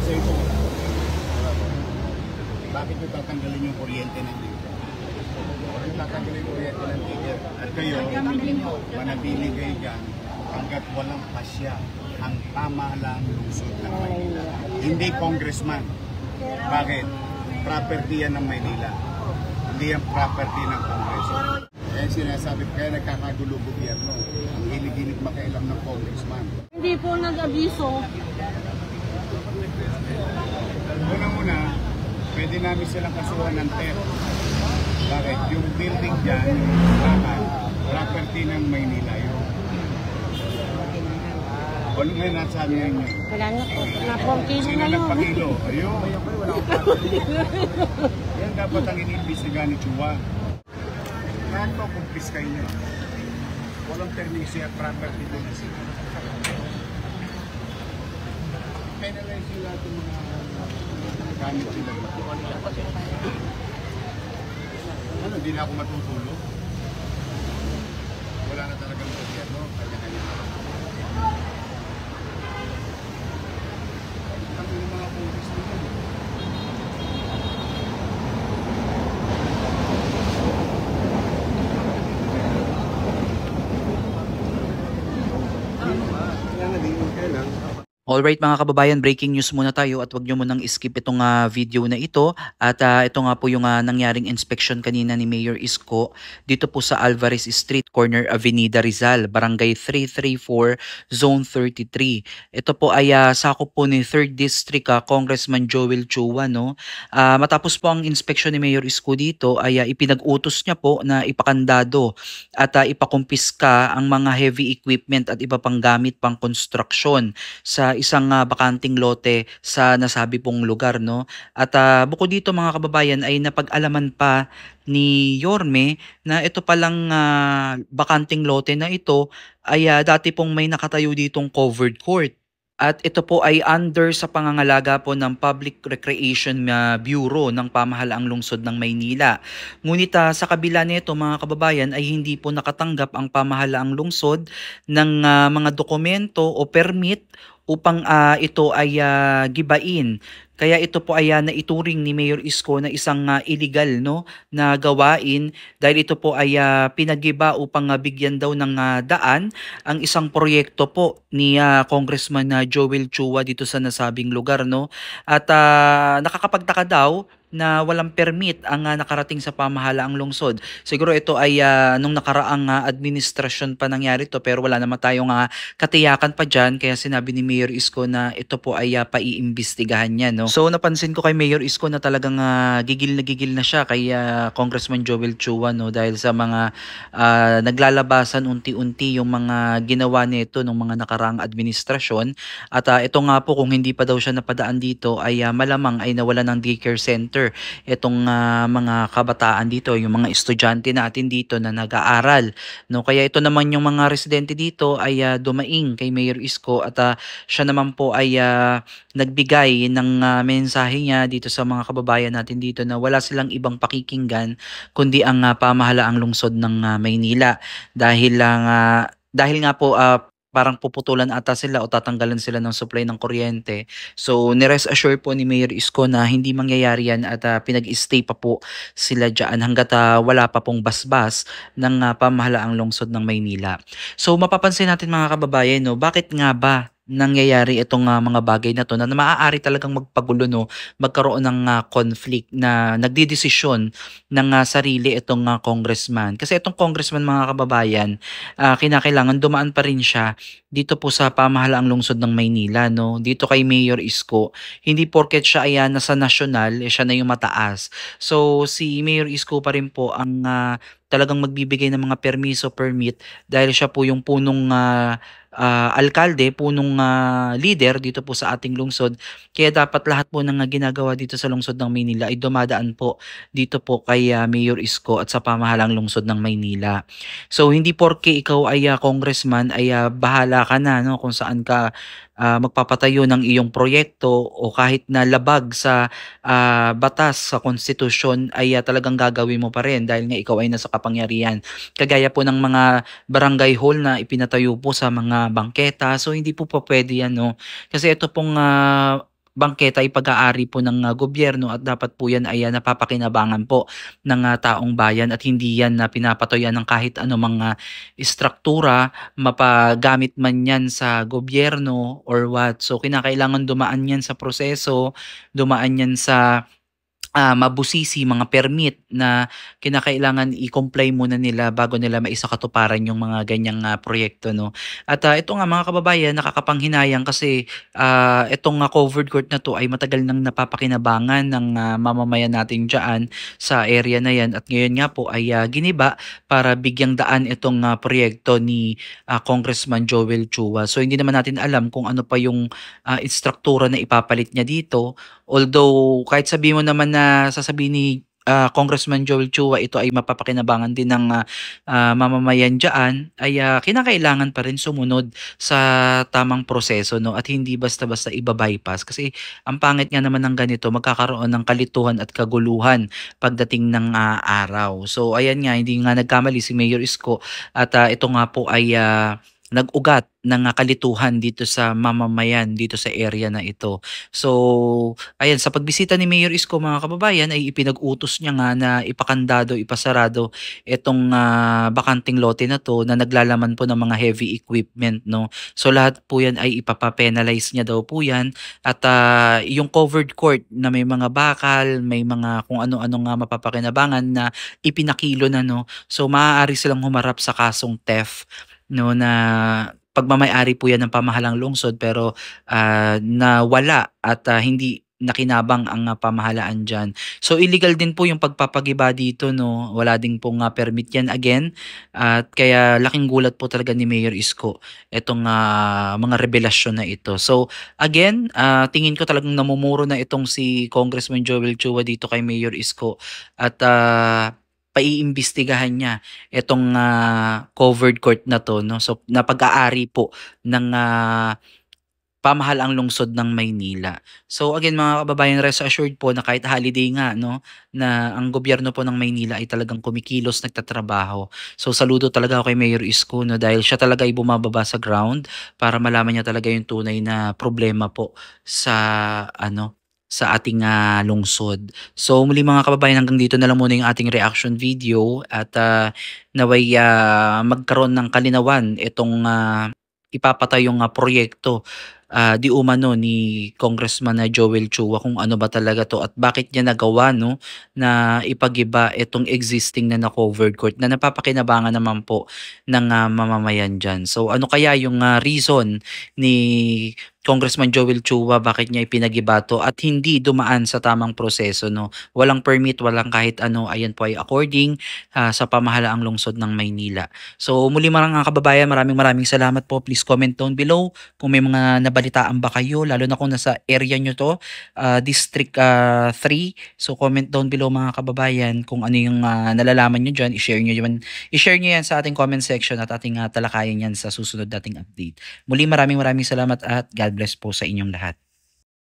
sa ito. Bakit nyo tatanggalin yung kuryente ng dito? Bakit tatanggalin yung kuryente ng dito? At kayo, manatili kayo dyan hanggat walang pasya ang pamahalaang lungsod ng Maynila. Hindi congressman. Bakit? Property yan ng Maynila. Hindi yan property ng Kongreso. Kaya sinasabi, kaya nagkakagulo gobyerno. Ang hilig-hilig makailam ng congressman. Hindi po nag-abiso. Una-una, pwede namin silang kasuhan ng TEP. Bakit? Yung building dyan, yung bahay, property ng Maynila yun. Ano nga nasabi ninyo? Wala na po. Na-14 Sino na yun. nagpakilo? Ayun. Yan dapat ang iniimbestigahan ni Chua. Lahat po kumpis kayo nyo. Walang permisi at property doon na sila. Penalize sila itong mga gamit sila. Ano, hindi na ako matutulog? Wala na talagang gobyerno. Kanya-kanya. Ang mga kumpis nila. Alright mga kababayan, breaking news muna tayo at wag nyo munang skip itong video na ito. At ito nga po yung nangyaring inspection kanina ni Mayor Isko dito po sa Alvarez Street, corner Avenida Rizal, Barangay 334, Zone 33. Ito po ay sakop po ni 3rd District Congressman Joel Chua. No? Matapos po ang inspection ni Mayor Isko dito ay ipinag-utos niya po na ipakandado at ipakumpiska ang mga heavy equipment at iba pang gamit pang construction sa isang bakanting lote sa nasabi pong lugar. No? At bukod dito mga kababayan ay napag-alaman pa ni Yorme na ito palang bakanting lote na ito ay dati pong may nakatayo ditong covered court. At ito po ay under sa pangangalaga po ng Public Recreation Bureau ng Pamahalaang Lungsod ng Maynila. Ngunit sa kabila nito mga kababayan ay hindi po nakatanggap ang Pamahalaang Lungsod ng mga dokumento o permit upang ito ay gibain. Kaya ito po ay naituring ni Mayor Isko na isang illegal na gawain dahil ito po ay pinagiba upang bigyan daw ng daan ang isang proyekto po ni Congressman Joel Chua dito sa nasabing lugar. No? At nakakapagtaka daw na walang permit ang nakarating sa pamahalaang lungsod. Siguro ito ay nung nakaraang administrasyon pa nangyari to pero wala naman tayong katiyakan pa dyan kaya sinabi ni Mayor Isko na ito po ay paiimbestigahan niya. No? So napansin ko kay Mayor Isko na talagang gigil na siya kay Congressman Joel Chua dahil sa mga naglalabasan unti-unti yung mga ginawa nito ng mga nakaraang administrasyon at ito nga po kung hindi pa daw siya napadaan dito ay malamang ay nawala ng daycare center itong mga kabataan dito, yung mga estudyante natin dito na nag-aaral. No? Kaya ito naman yung mga residente dito ay dumaing kay Mayor Isko at siya naman po ay nagbigay ng mensahe niya dito sa mga kababayan natin dito na wala silang ibang pakikinggan kundi ang pamahalaang lungsod ng Maynila dahil nga po parang puputulan ata sila o tatanggalan sila ng supply ng kuryente. So, nirest assure po ni Mayor Isko na hindi mangyayari yan at pinag-stay pa po sila dyan hanggat wala pa pong basbas ng pamahalaang lungsod ng Maynila. So, mapapansin natin mga kababayan, bakit nga ba nangyayari itong mga bagay na to na maaari talagang magpagulo, magkaroon ng conflict na nagdidesisyon ng sarili itong congressman. Kasi itong congressman mga kababayan, kinakailangan dumaan pa rin siya dito po sa pamahalaang lungsod ng Maynila. No? Dito kay Mayor Isko, hindi porket siya ay nasa nasyonal, siya na yung mataas. So si Mayor Isko pa rin po ang talagang magbibigay ng mga permit dahil siya po yung punong alkalde, punong leader dito po sa ating lungsod. Kaya dapat lahat po ng ginagawa dito sa lungsod ng Maynila ay dumadaan po dito po kay Mayor Isko at sa pamahalang lungsod ng Maynila. So hindi porke ikaw ay congressman ay bahala ka na kung saan ka magpapatayo ng iyong proyekto o kahit na labag sa batas sa konstitusyon ay talagang gagawin mo pa rin dahil nga ikaw ay nasa kapangyarihan. Kagaya po ng mga barangay hall na ipinatayo po sa mga bangketa. So hindi po pwede yan. Kasi ito pong bangketa ay pag-aari po ng gobyerno at dapat po yan ay napapakinabangan po ng taong bayan at hindi yan na pinapatoyan ng kahit ano mga istruktura, mapagamit man yan sa gobyerno or what. So kinakailangan dumaan yan sa proseso, dumaan yan sa mabusisi, mga permit na kinakailangan i-comply muna nila bago nila maisakatuparan yung mga ganyang proyekto, no. At ito nga mga kababayan, nakakapanghinayang kasi itong covered court na to ay matagal nang napapakinabangan ng mamamayan natin diyan sa area na yan at ngayon nga po ay giniba para bigyang daan itong proyekto ni Congressman Joel Chua. So hindi naman natin alam kung ano pa yung istruktura na ipapalit niya dito. Although kahit sabihin mo naman na sasabihin ni Congressman Joel Chua ito ay mapapakinabangan din ng mamamayan dyan, ay kinakailangan pa rin sumunod sa tamang proseso, no, at hindi basta-basta iba-bypass kasi ang pangit nga naman ng ganito, magkakaroon ng kalituhan at kaguluhan pagdating ng araw. So ayan nga, hindi nga nagkamali si Mayor Isko at ito nga po ay nag-ugat ng kalituhan dito sa mamamayan dito sa area na ito. So ayan, sa pagbisita ni Mayor Isko mga kababayan ay ipinag-utos niya nga na ipakandado, ipasarado itong bakanting lote na to na naglalaman po ng mga heavy equipment, no. So lahat po yan ay ipapapenalize niya daw po yan at yung covered court na may mga bakal, may mga kung ano-ano nga mapapakinabangan na ipinakilo na, no. So maaari silang humarap sa kasong theft, no, na pagmamay-ari po yan ng pamahalang lungsod pero nawala at hindi nakinabang ang pamahalaan dyan. So illegal din po yung pagpapagiba dito, no. Wala din pong permit yan again at kaya laking gulat po talaga ni Mayor Isko itong mga revelasyon na ito. So again, tingin ko talagang namumuro na itong si Congressman Joel Chua dito kay Mayor Isko at paiimbestigahan niya itong covered court na to, no. So napag-aari po ng pamahalaang lungsod ng Maynila. So again mga kababayan, rest assured po na kahit holiday nga, no, na ang gobyerno po ng Maynila ay talagang kumikilos, nagtatrabaho. So saludo talaga ako kay Mayor Isko, no, dahil siya talaga ay bumababa sa ground para malaman niya talaga yung tunay na problema po sa sa ating lungsod. So muli mga kababayan, hanggang dito na lang muna yung ating reaction video at naway magkaroon ng kalinawan itong ipapatayong proyekto di umano ni Congressman Joel Chua kung ano ba talaga to at bakit niya nagawa, no, na ipagiba itong existing na covered court na napapakinabangan naman po ng mamamayan dyan. So ano kaya yung reason ni Congressman Joel Chua bakit niya ipinagiba to at hindi dumaan sa tamang proseso, no? Walang permit, walang kahit ano, ayan po ay according sa pamahalaang lungsod ng Maynila. So muli mga kababayan, maraming salamat po. Please comment down below kung may mga nabalitaan ba kayo, lalo na kung nasa area nyo to, District 3. So comment down below mga kababayan kung ano yung nalalaman nyo dyan. I-share nyo yan sa ating comment section at ating talakayan yan sa susunod nating update. Muli maraming salamat at God bless po sa inyong lahat.